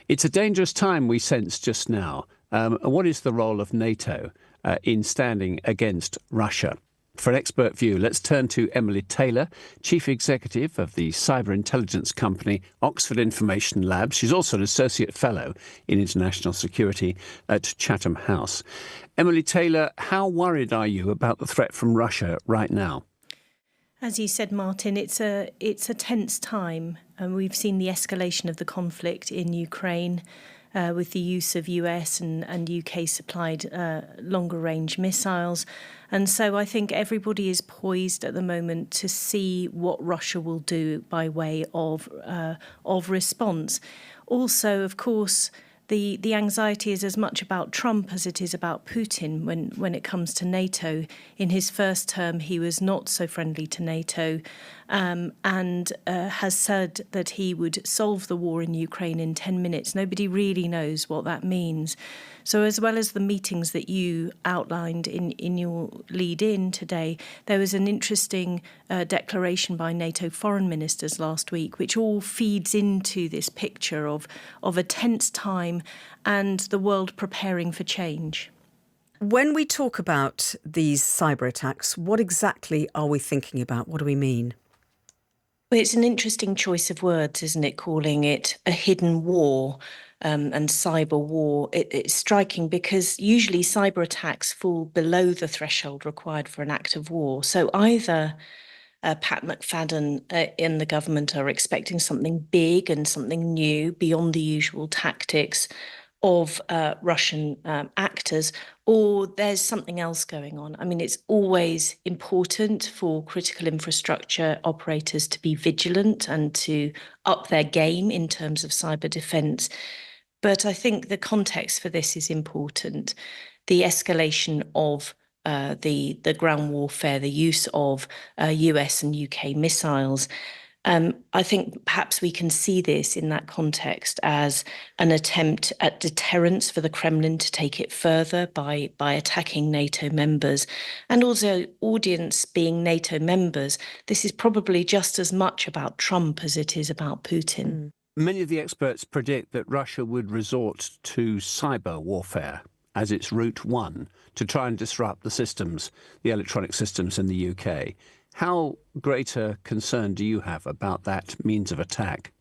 It's a dangerous time we sense just now. What is the role of NATO in standing against Russia? For an expert view, let's turn to Emily Taylor, Chief Executive of the cyber intelligence company Oxford Information Labs. She's also an Associate Fellow in International Security at Chatham House. Emily Taylor, how worried are you about the threat from Russia right now? As you said, Martin, it's a tense time, and we've seen the escalation of the conflict in Ukraine with the use of US and UK-supplied longer-range missiles. And so I think everybody is poised at the moment to see what Russia will do by way of response. Also, of course, the anxiety is as much about Trump as it is about Putin when it comes to NATO. In his first term, he was not so friendly to NATO and has said that he would solve the war in Ukraine in 10 minutes. Nobody really knows what that means. So as well as the meetings that you outlined in your lead-in today, there was an interesting declaration by NATO foreign ministers last week, which all feeds into this picture of a tense time and the world preparing for change. When we talk about these cyber attacks, what exactly are we thinking about? What do we mean? Well, it's an interesting choice of words, isn't it, calling it a hidden war and cyber war. It's striking because usually cyber attacks fall below the threshold required for an act of war. So either Pat McFadden in the government are expecting something big and something new beyond the usual tactics of Russian actors, or there's something else going on. I mean, it's always important for critical infrastructure operators to be vigilant and to up their game in terms of cyber defence. But I think the context for this is important. The escalation of the ground warfare, the use of US and UK missiles. I think perhaps we can see this in that context as an attempt at deterrence for the Kremlin to take it further by attacking NATO members, and also audience being NATO members. This is probably just as much about Trump as it is about Putin. Many of the experts predict that Russia would resort to cyber warfare as its route one to try and disrupt the systems, the electronic systems in the UK. How great a concern do you have about that means of attack?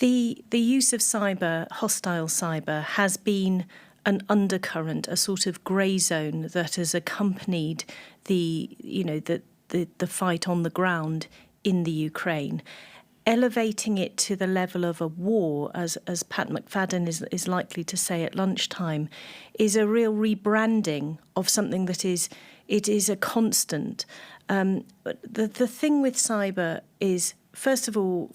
The use of hostile cyber, has been an undercurrent, a sort of grey zone that has accompanied the fight on the ground in the Ukraine. Elevating it to the level of a war, as Pat McFadden is likely to say at lunchtime, is a real rebranding of something that is a constant. But the thing with cyber is, first of all,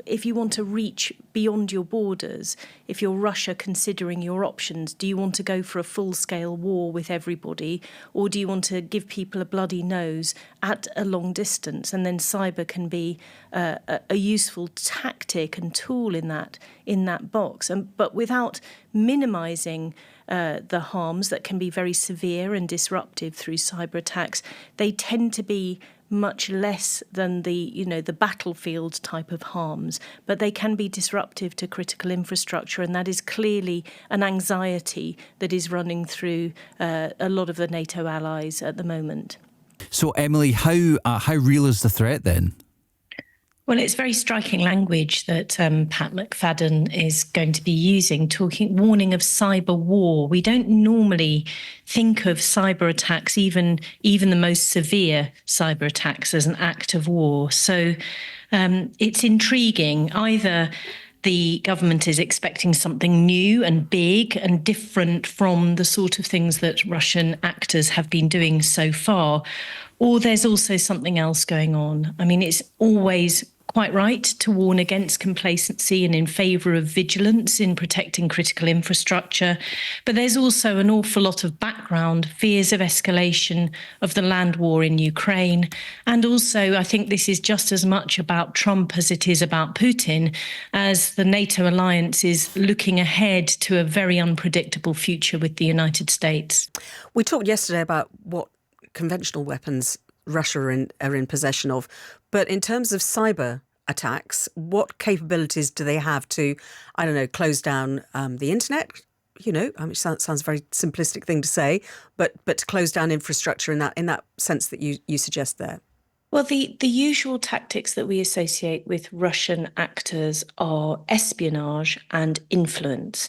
if you want to reach beyond your borders, if you're Russia considering your options, do you want to go for a full-scale war with everybody, or do you want to give people a bloody nose at a long distance? And then cyber can be a useful tactic and tool in that box, but without minimising the harms that can be very severe and disruptive through cyber attacks. They tend to be much less than the battlefield type of harms, but they can be disruptive to critical infrastructure, and that is clearly an anxiety that is running through a lot of the NATO allies at the moment. So, Emily, how real is the threat then? Well, it's very striking language that Pat McFadden is going to be using, warning of cyber war. We don't normally think of cyber attacks, even the most severe cyber attacks, as an act of war. So it's intriguing. Either the government is expecting something new and big and different from the sort of things that Russian actors have been doing so far, or there's also something else going on. I mean, it's always quite right to warn against complacency and in favour of vigilance in protecting critical infrastructure. But there's also an awful lot of background fears of escalation of the land war in Ukraine. And also, I think this is just as much about Trump as it is about Putin, as the NATO alliance is looking ahead to a very unpredictable future with the United States. We talked yesterday about what conventional weapons Russia are in possession of. But in terms of cyber attacks, what capabilities do they have to, I don't know, close down the internet? You know, I mean, it sounds a very simplistic thing to say, but to close down infrastructure in that sense that you suggest there. Well, the usual tactics that we associate with Russian actors are espionage and influence.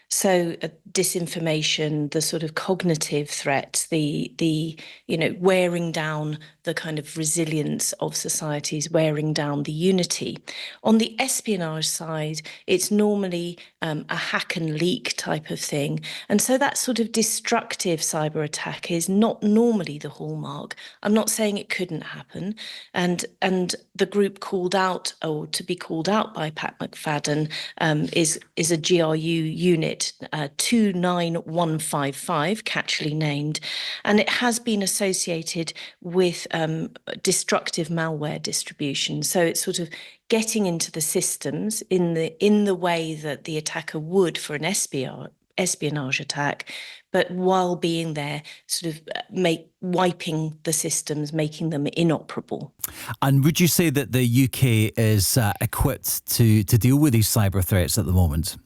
So disinformation, the sort of cognitive threats, the wearing down the kind of resilience of societies, wearing down the unity. On the espionage side, it's normally a hack and leak type of thing. And so that sort of destructive cyber attack is not normally the hallmark. I'm not saying it couldn't happen. And the group called out, or to be called out by Pat McFadden, is a GRU unit, 29155, catchily named. And it has been associated with destructive malware distribution. So it's sort of getting into the systems in the way that the attacker would for an espionage attack, but while being there, sort of wiping the systems, making them inoperable. And would you say that the UK is equipped to deal with these cyber threats at the moment?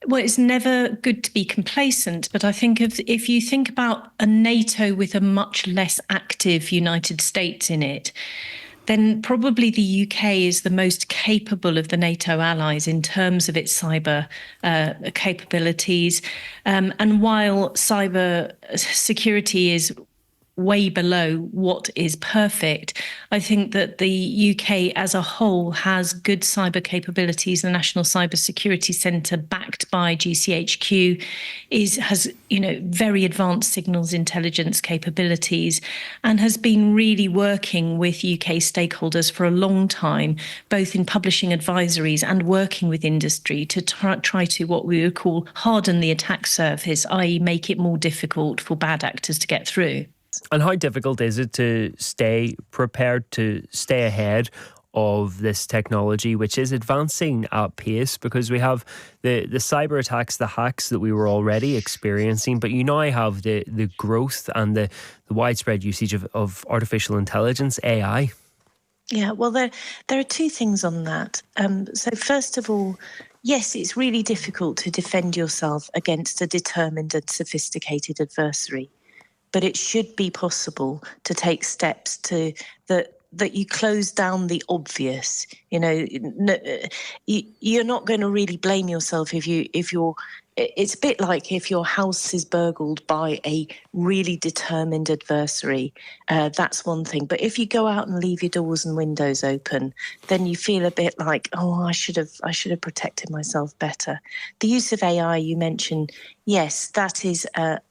Well, it's never good to be complacent, but I think if you think about a NATO with a much less active United States in it, then probably the UK is the most capable of the NATO allies in terms of its cyber capabilities. And while cyber security is way below what is perfect, I think that the UK as a whole has good cyber capabilities. The National Cyber Security Centre, backed by GCHQ, has very advanced signals intelligence capabilities, and has been really working with UK stakeholders for a long time, both in publishing advisories and working with industry to try to what we would call harden the attack surface, i.e. make it more difficult for bad actors to get through. And how difficult is it to stay prepared, to stay ahead of this technology, which is advancing at pace? Because we have the cyber attacks, the hacks that we were already experiencing, but you now have the growth and the widespread usage of artificial intelligence, AI. Yeah, well, there are two things on that. So first of all, yes, it's really difficult to defend yourself against a determined and sophisticated adversary. But it should be possible to take steps to that you close down the obvious. You're not going to really blame yourself if you're. It's a bit like if your house is burgled by a really determined adversary. That's one thing. But if you go out and leave your doors and windows open, then you feel a bit like, oh, I should have protected myself better. The use of AI you mentioned, yes, that is a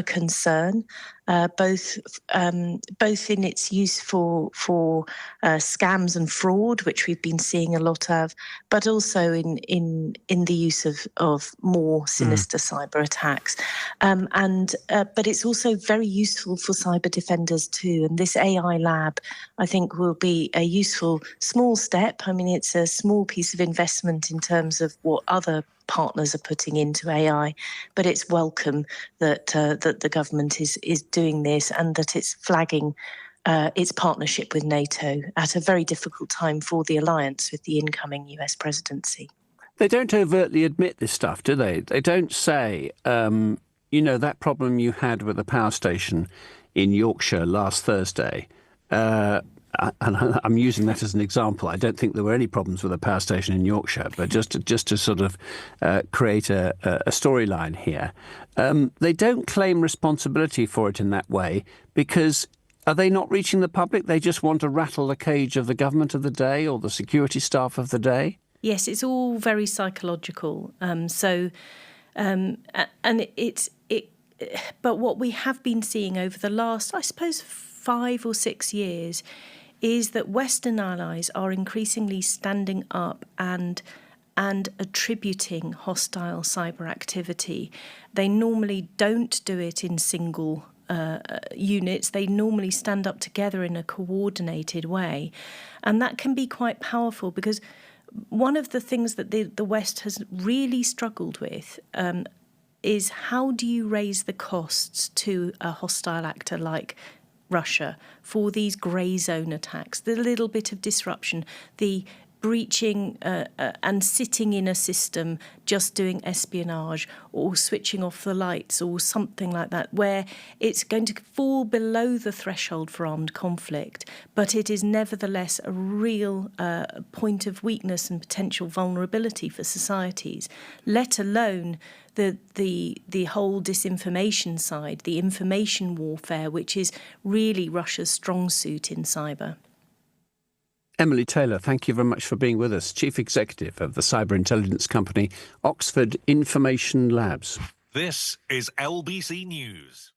concern. Both in its use for scams and fraud, which we've been seeing a lot of, but also in the use of more sinister cyber attacks. But it's also very useful for cyber defenders too. And this AI lab, I think, will be a useful small step. I mean, it's a small piece of investment in terms of what other partners are putting into AI, but it's welcome that the government is doing this, and that it's flagging its partnership with NATO at a very difficult time for the alliance with the incoming US presidency. They don't overtly admit this stuff, do they? They don't say, that problem you had with the power station in Yorkshire last Thursday. And I'm using that as an example. I don't think there were any problems with a power station in Yorkshire, but just to sort of create a storyline here. They don't claim responsibility for it in that way, because are they not reaching the public? They just want to rattle the cage of the government of the day or the security staff of the day? Yes, it's all very psychological. But what we have been seeing over the last, I suppose, 5 or 6 years is that Western allies are increasingly standing up and attributing hostile cyber activity. They normally don't do it in single units. They normally stand up together in a coordinated way. And that can be quite powerful, because one of the things that the West has really struggled with is how do you raise the costs to a hostile actor like Russia for these grey zone attacks, the little bit of disruption, the breaching and sitting in a system just doing espionage or switching off the lights or something like that, where it's going to fall below the threshold for armed conflict, but it is nevertheless a real point of weakness and potential vulnerability for societies, let alone the whole disinformation side, the information warfare, which is really Russia's strong suit in cyber. Emily Taylor, thank you very much for being with us, Chief Executive of the cyber intelligence company Oxford Information Labs. This is LBC News.